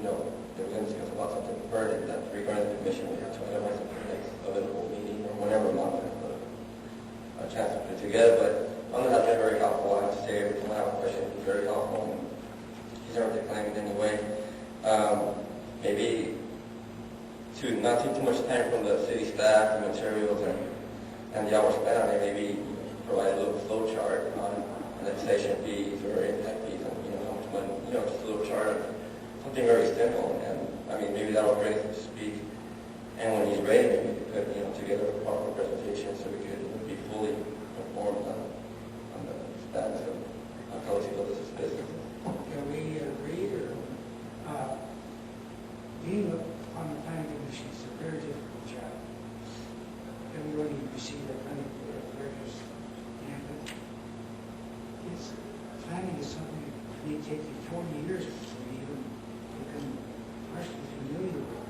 they're going to discuss about something further that regarding the commission, we have to otherwise at the next available meeting or whenever I'm not going to put a chance to put it together. But London has been very helpful. I have to say, every time I have a question, he's very helpful. And he's never declined in any way. Maybe to not take too much time from the city staff, the materials, and the hours spent on it, maybe provide a little flow chart on legislation fees or impact fees, and how much money, just a little chart of something very simple. And I mean, maybe that will bring him to speak. And when he's ready, maybe we could put together a proper presentation so we could be fully informed on the status of Calexico business. Can we agree, or being on the planning commission is a very difficult job. Everybody receive their planning directors, and planning is something that may take you 20 years before you even become partially familiar with.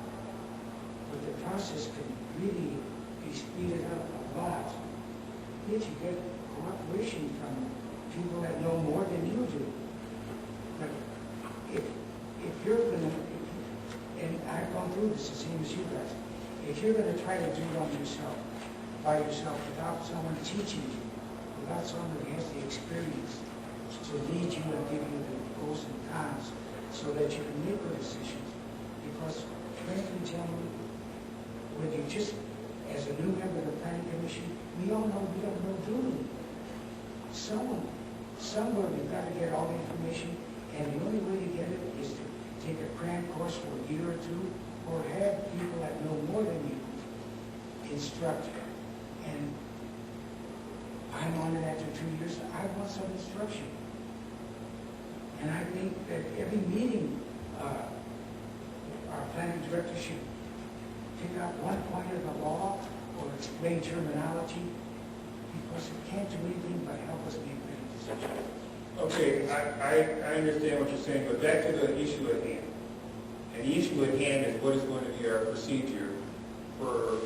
But the process can really be speeded up a lot. Yet you get cooperation from people that know more than you do. But if you're going to, and I've gone through this the same as you guys, if you're going to try to do it on yourself, by yourself, without someone teaching you, without someone who has the experience to lead you and give you the pros and cons so that you can make good decisions. Because frankly, gentlemen, when you just, as a new member of the planning commission, we all know we don't know doing. Somewhere we've got to get all the information, and the only way to get it is to take a cram course for a year or two, or have people that know more than you instruct you. And I'm on it after 2 years. I want some instruction. And I think that every meeting, our planning director should pick out one point of the law or explain terminology, because it can't do anything but help us make better decisions. Okay, I understand what you're saying, but back to the issue at hand. And the issue at hand is what is going to be our procedure for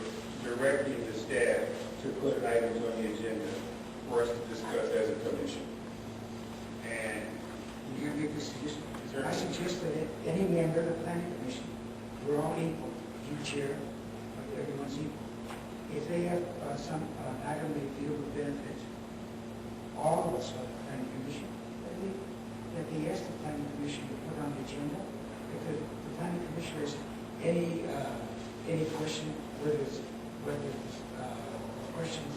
directing the staff to put items on the agenda for us to discuss as a commission. And you make a suggestion. I suggest that any member of the planning commission, we're all equal. You chair, but everyone's equal. If they have some item they feel would benefit all of us on the planning commission, that they ask the planning commission to put on the agenda, because the planning commissioners, any question, whether it's questions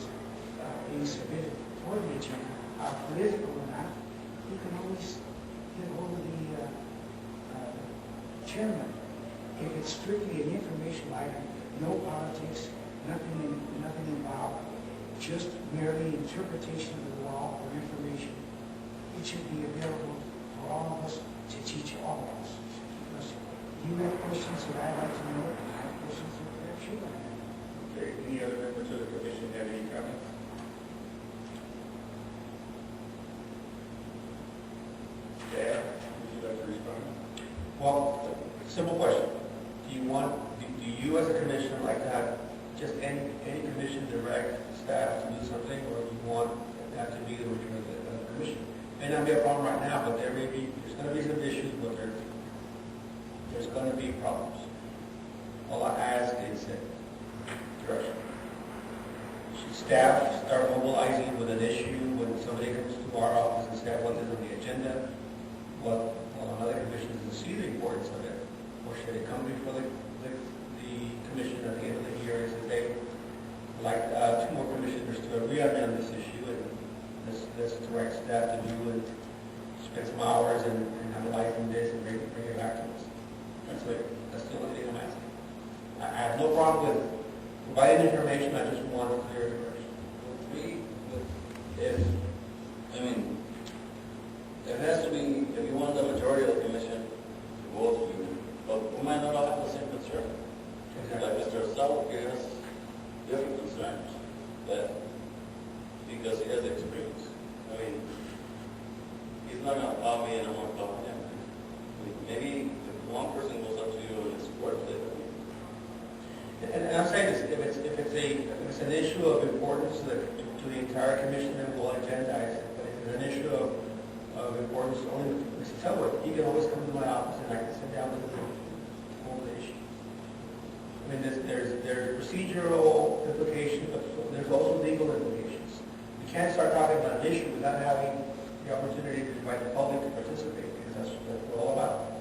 being submitted for the agenda are political or not, you can always get hold of the chairman. If it's strictly an informational item, no politics, nothing involved, just merely interpretation of the law or information, it should be available for all of us to teach all of us. Because you have questions that I'd like to know, and I have questions that perhaps you have. okay, any other members of the commission have any comments? Staff, would you like to respond? Well, simple question. Do you as a commissioner like to have just any commission direct staff to do something, or do you want that to be the routine of the commission? May not be a problem right now, but there's going to be some issues, but there's going to be problems. All I ask is direction. Should staff start mobilizing with an issue when somebody comes to our office and says, what is on the agenda? Well, another commission doesn't see the importance of it. Or should it come before the commission at the end of the year and say, hey, I'd like 2 more commissioners to agree on this issue, and let's direct staff to do and spend some hours and analyze this and bring it back to us. That's the only thing I'm asking. I have no problem with providing information, I just want a clear direction. It has to be, if you want the majority of the commission to vote for you, but we might not all have the same concern. Like Mr. Sal has different concerns, but because he has experience. He's not going to call me and I'm going to call him. Maybe if one person goes up to you and supports it. And I'm saying this, if it's an issue of importance to the entire commission, then we'll agendize it. But if it's an issue of importance only to Mr. Telworth, he can always come to my office and I can sit down with him I mean, there's procedural implications, but there's also legal implications. We can't start talking about an issue without having the opportunity to invite the public to participate, because that's what we're all about.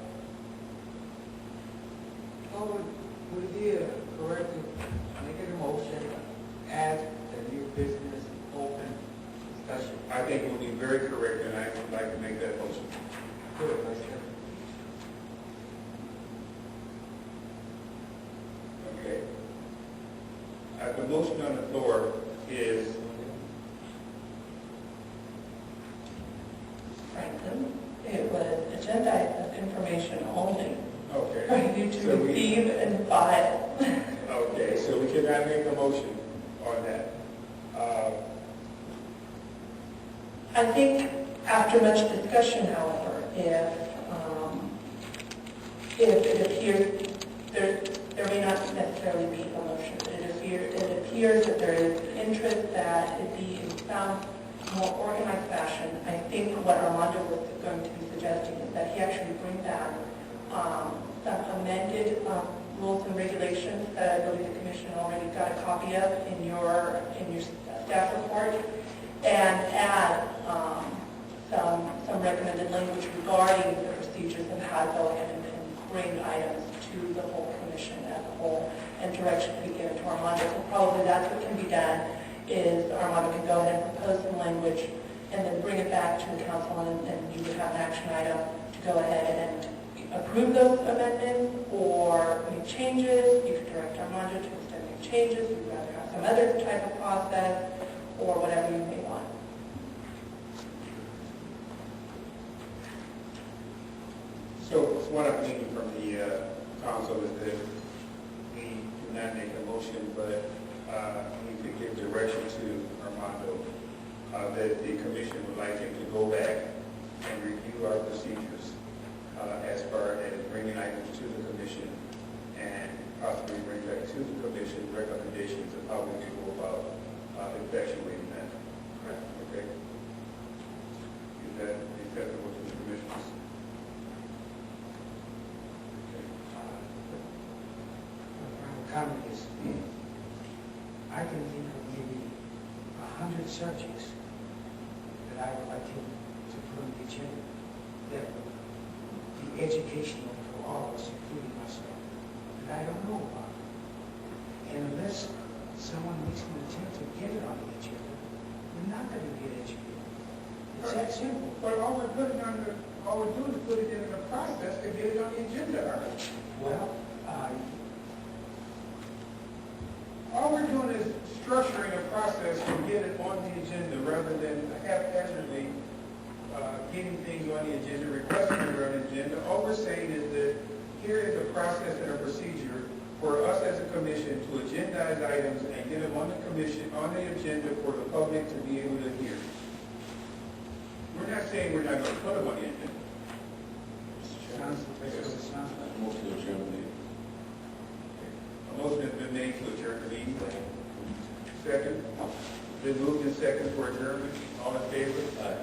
How would it be correct to make it a motion, add the new business open discussion? I think it would be very correct, and I would like to make that motion. Good, I said. Okay. The motion on the floor is, Franklin, it was agenda item information only, okay. for you to So we- receive and file. Okay, so we cannot make a motion on that. I think after much discussion, however, if it appears, there may not necessarily be a motion. It appears that there is interest that it be in some more organized fashion. I think what Armando was going to be suggesting is that he actually bring down some amended rules and regulations that I believe the commission already got a copy of in your staff report, and add some recommended language regarding the procedures and how to go ahead and bring items to the whole commission as a whole, and direction to be given to Armando. So probably that's what can be done, is Armando can go ahead and propose some language and then bring it back to the council, and you would have an action item to go ahead and approve those amendments or make changes. You could direct Armando to extend make changes. You'd rather have some other type of process, or whatever you may want. So what I'm thinking from the council is that we do not make a motion, but we could give direction to Armando that the commission would like him to go back and review our procedures as far as bringing items to the commission, and possibly bring back to the commission recommendations of how we can go about effectuating that. Okay? Is that acceptable to the commissioners? Comment is, I can think of maybe 100 subjects that I would like him to put on the agenda that would be educational for all of us, including myself, that I don't know about. And unless someone makes an attempt to get it on the agenda, we're not going to get educated. It's that simple. But all we're doing is put it in the process to get it on the agenda. Well, All we're doing is structuring a process to get it on the agenda rather than haphazardly getting things on the agenda, requesting it on the agenda. All we're saying is that here is a process and a procedure for us as a commission to agendize items and get them on the commission, on the agenda for the public to be able to hear. We're not saying we're not going to put them on the agenda. sounds like Move to adjourn the A motion has been made to adjourn the meeting. Second. Been moved and second for adjournment. All in favor? Aye.